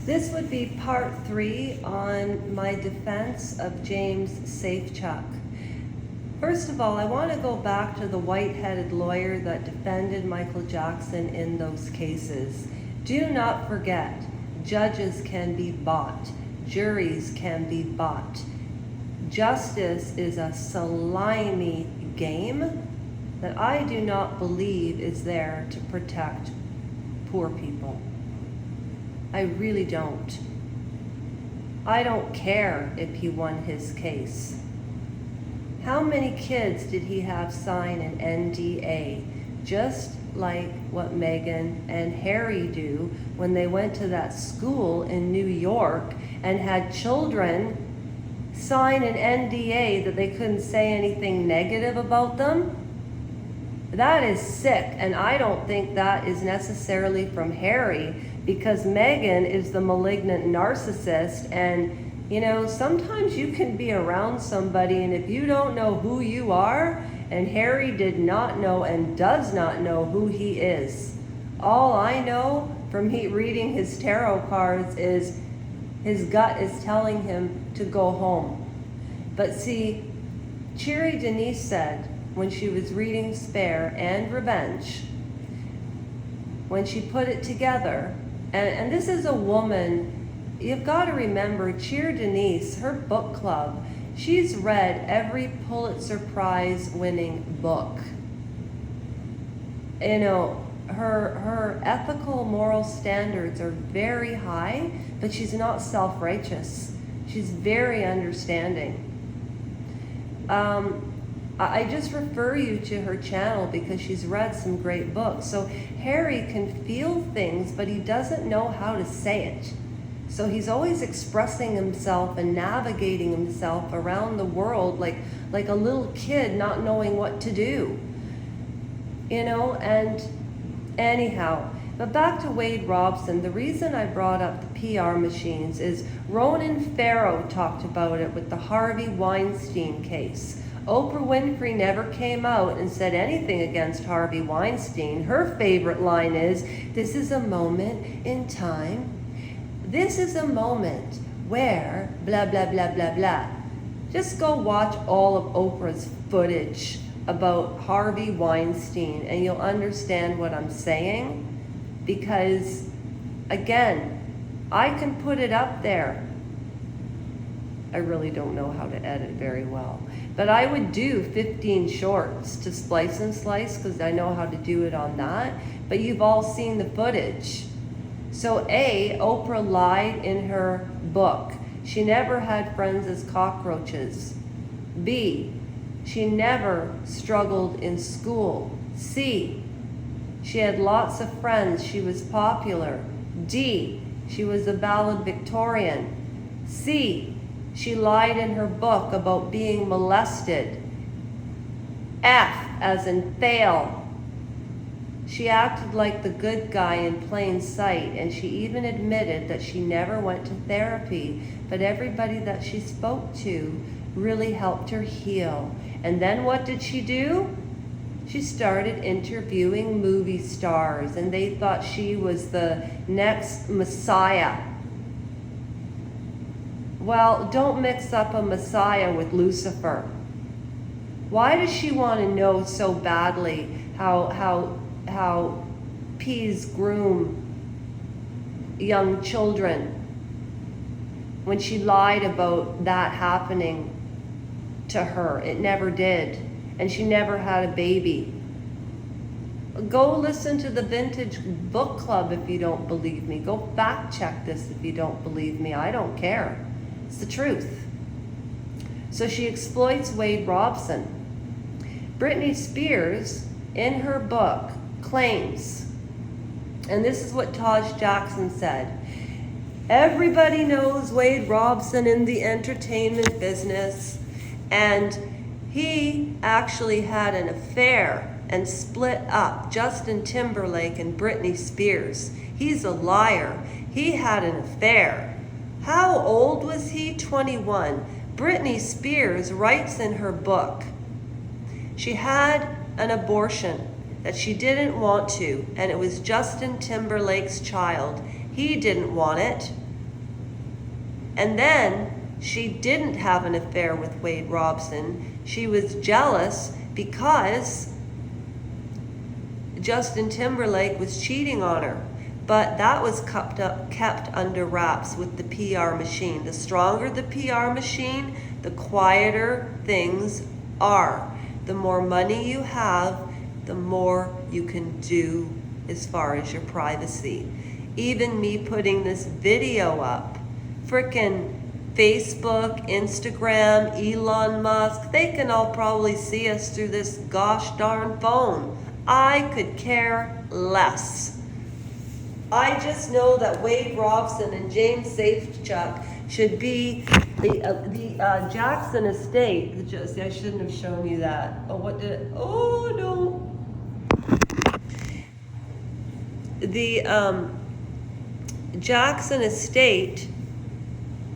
This would be part 3 on my defense of James Safechuck. First of all, I want to go back to the white-headed lawyer that defended Michael Jackson in those cases. Do not forget, judges can be bought. Juries can be bought. Justice is a slimy game that I do not believe is there to protect poor people. I really don't. I don't care if he won his case. How many kids did he have sign an NDA? Just like what Meghan and Harry do when they went to that school in New York and had children sign an NDA that they couldn't say anything negative about them. That is sick, and I don't think that is necessarily from Harry, because Meghan is the malignant narcissist, and you know, sometimes you can be around somebody and if you don't know who you are, and Harry did not know and does not know who he is. All I know from reading his tarot cards is his gut is telling him to go home. But see, Cheery Denise said when she was reading Spare and Revenge, when she put it together, and this is a woman, you've got to remember, Cheer Denise, her book club, she's read every Pulitzer Prize winning book. You know, her ethical, moral standards are very high, but she's not self-righteous. She's very understanding. I just refer you to her channel because she's read some great books. So Harry can feel things, but he doesn't know how to say it. So he's always expressing himself and navigating himself around the world like a little kid not knowing what to do. You know, and anyhow, but back to Wade Robson. The reason I brought up the PR machines is Ronan Farrow talked about it with the Harvey Weinstein case. Oprah Winfrey never came out and said anything against Harvey Weinstein. Her favorite line is, "This is a moment in time. This is a moment where blah, blah, blah, blah, blah." Just go watch all of Oprah's footage about Harvey Weinstein and you'll understand what I'm saying. Because, again, I can put it up there. I really don't know how to edit very well. But I would do 15 shorts to splice and slice because I know how to do it on that. But you've all seen the footage. So A, Oprah lied in her book. She never had friends as cockroaches. B, she never struggled in school. C, she had lots of friends. She was popular. D, she was a valedictorian. C, she lied in her book about being molested. F, as in fail. She acted like the good guy in plain sight, and she even admitted that she never went to therapy, but everybody that she spoke to really helped her heal. And then what did she do? She started interviewing movie stars, and they thought she was the next Messiah. Well, don't mix up a Messiah with Lucifer. Why does she want to know so badly how peas groom young children when she lied about that happening to her? It never did. And she never had a baby. Go listen to the Vintage Book Club if you don't believe me. Go fact check this if you don't believe me. I don't care. It's the truth. So she exploits Wade Robson. Britney Spears, in her book, claims, and this is what Taj Jackson said, everybody knows Wade Robson in the entertainment business, and he actually had an affair and split up Justin Timberlake and Britney Spears. He's a liar. He had an affair. How old was he? 21. Britney Spears writes in her book, she had an abortion that she didn't want to, and it was Justin Timberlake's child. He didn't want it. And then she didn't have an affair with Wade Robson. She was jealous because Justin Timberlake was cheating on her. But that was kept under wraps with the PR machine. The stronger the PR machine, the quieter things are. The more money you have, the more you can do as far as your privacy. Even me putting this video up, frickin' Facebook, Instagram, Elon Musk, they can all probably see us through this gosh darn phone. I could care less. I just know that Wade Robson and James Safechuck should be the Jackson estate. I shouldn't have shown you that. Oh no. The Jackson estate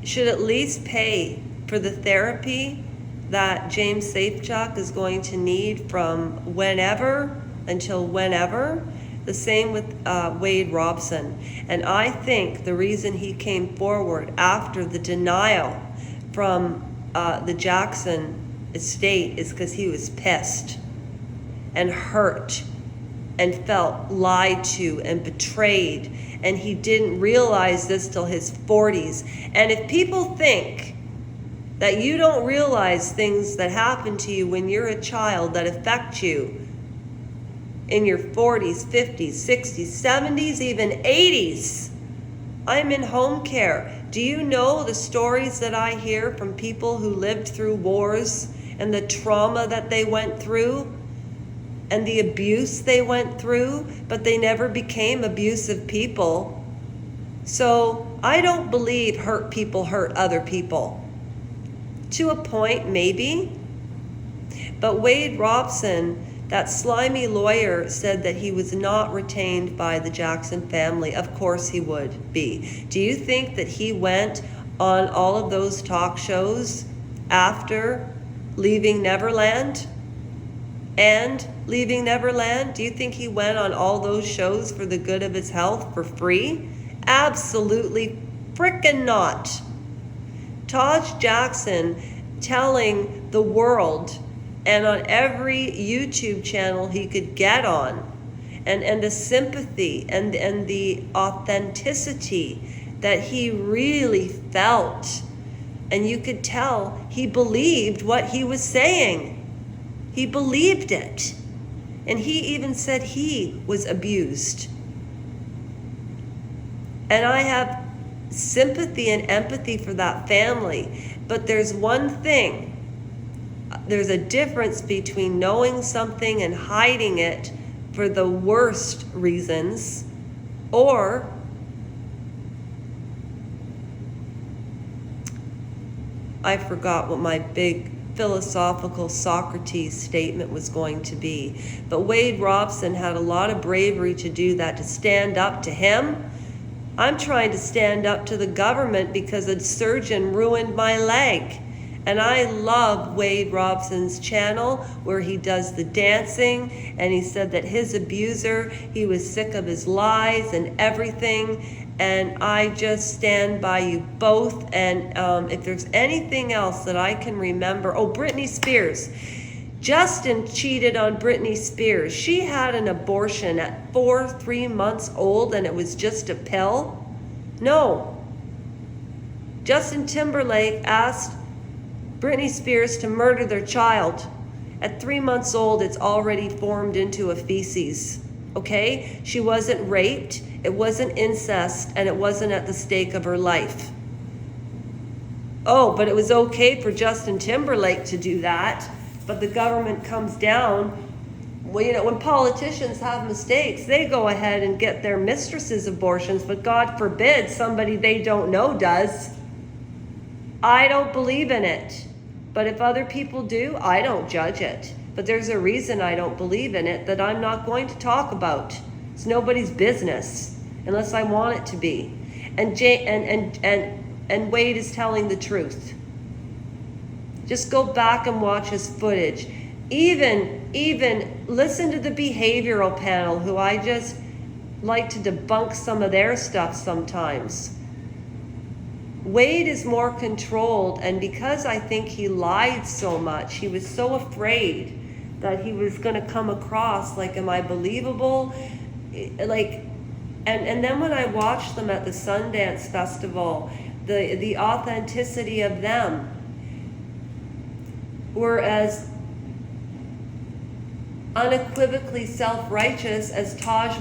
should at least pay for the therapy that James Safechuck is going to need from whenever until whenever. The same with Wade Robson. And I think the reason he came forward after the denial from the Jackson estate is because he was pissed and hurt and felt lied to and betrayed. And he didn't realize this till his 40s. And if people think that you don't realize things that happen to you when you're a child that affect you in your 40s, 50s, 60s, 70s, even 80s. I'm in home care. Do you know the stories that I hear from people who lived through wars and the trauma that they went through and the abuse they went through, but they never became abusive people? So I don't believe hurt people hurt other people. To a point, maybe. But Wade Robson, that slimy lawyer, said that he was not retained by the Jackson family. Of course he would be. Do you think that he went on all of those talk shows after leaving Neverland and leaving Neverland? Do you think he went on all those shows for the good of his health for free? Absolutely frickin' not. Taj Jackson telling the world and on every YouTube channel he could get on, and the sympathy and the authenticity that he really felt. And you could tell he believed what he was saying. He believed it. And he even said he was abused. And I have sympathy and empathy for that family. But there's one thing. There's a difference between knowing something and hiding it for the worst reasons, or I forgot what my big philosophical Socrates statement was going to be. But Wade Robson had a lot of bravery to do that, to stand up to him. I'm trying to stand up to the government because a surgeon ruined my leg. And I love Wade Robson's channel where he does the dancing, and he said that his abuser, he was sick of his lies and everything. And I just stand by you both. And if there's anything else that I can remember, Britney Spears. Justin cheated on Britney Spears. She had an abortion at 3 months old, and it was just a pill. No. Justin Timberlake asked Britney Spears to murder their child. At 3 months old, it's already formed into a feces. Okay? She wasn't raped, it wasn't incest, and it wasn't at the stake of her life. But it was okay for Justin Timberlake to do that. But the government comes down. Well, when politicians have mistakes, they go ahead and get their mistresses abortions, but God forbid somebody they don't know does. I don't believe in it. But if other people do, I don't judge it. But there's a reason I don't believe in it that I'm not going to talk about. It's nobody's business unless I want it to be. And Wade is telling the truth. Just go back and watch his footage. Even listen to the behavioral panel, who I just like to debunk some of their stuff sometimes. Wade is more controlled, and because I think he lied so much, he was so afraid that he was going to come across like, am I believable? Like, and then when I watched them at the Sundance Festival, the authenticity of them were as unequivocally self-righteous as Taj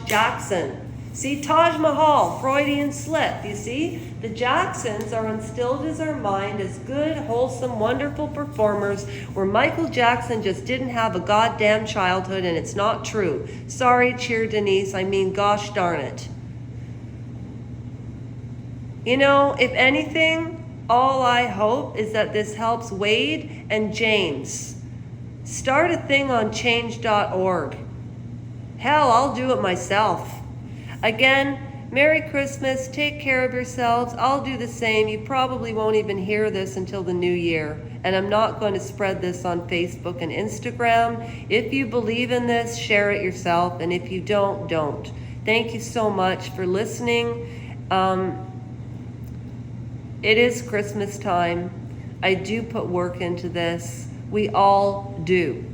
Jackson. See, Taj Mahal, Freudian slip, you see? The Jacksons are instilled as our mind as good, wholesome, wonderful performers, where Michael Jackson just didn't have a goddamn childhood, and it's not true. Sorry, Cheer Denise, gosh darn it. You know, if anything, all I hope is that this helps Wade and James. Start a thing on change.org. Hell, I'll do it myself. Again, Merry Christmas, take care of yourselves. I'll do the same. You probably won't even hear this until the new year. And I'm not going to spread this on Facebook and Instagram. If you believe in this, share it yourself. And if you don't, don't. Thank you so much for listening. It is Christmas time. I do put work into this. We all do.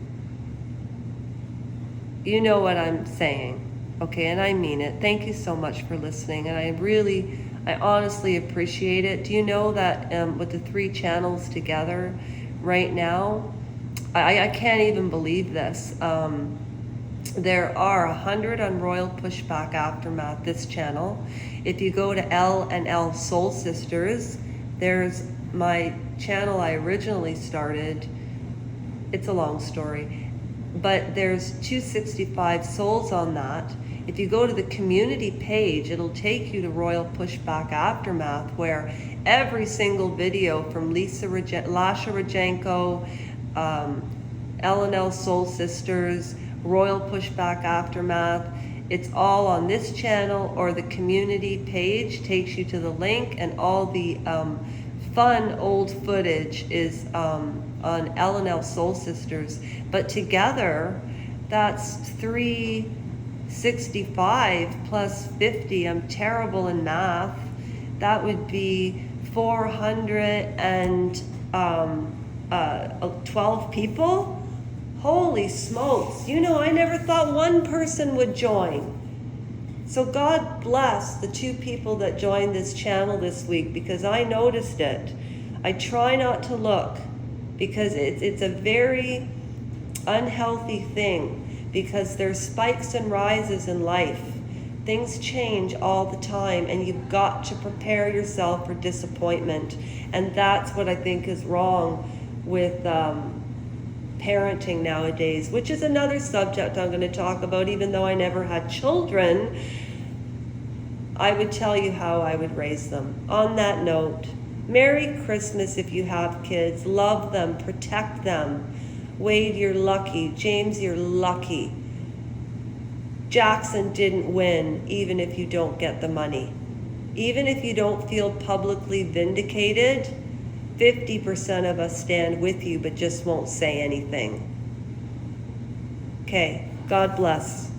You know what I'm saying. Okay, and I mean it. Thank you so much for listening, and I honestly appreciate it. Do you know that with the 3 channels together right now, I can't even believe this. There are 100 on Royal Pushback Aftermath, this channel. If you go to L&L Soul Sisters, there's my channel I originally started. It's a long story, but there's 265 souls on that. If you go to the community page, it'll take you to Royal Pushback Aftermath, where every single video from Lasha Rajenko, L&L Soul Sisters, Royal Pushback Aftermath, it's all on this channel, or the community page takes you to the link, and all the fun old footage is on L&L Soul Sisters. But together, that's 365 plus 50. I'm terrible in math. That would be 412 people. Holy smokes. You know, I never thought one person would join. So God bless the 2 people that joined this channel this week, because I noticed it. I try not to look, because it's a very unhealthy thing, because there's spikes and rises in life. Things change all the time, and you've got to prepare yourself for disappointment. And that's what I think is wrong with parenting nowadays, which is another subject I'm going to talk about. Even though I never had children, I would tell you how I would raise them. On that note, Merry Christmas if you have kids. Love them, protect them. Wade, you're lucky. James, you're lucky. Jackson didn't win, even if you don't get the money. Even if you don't feel publicly vindicated, 50% of us stand with you but just won't say anything. Okay, God bless.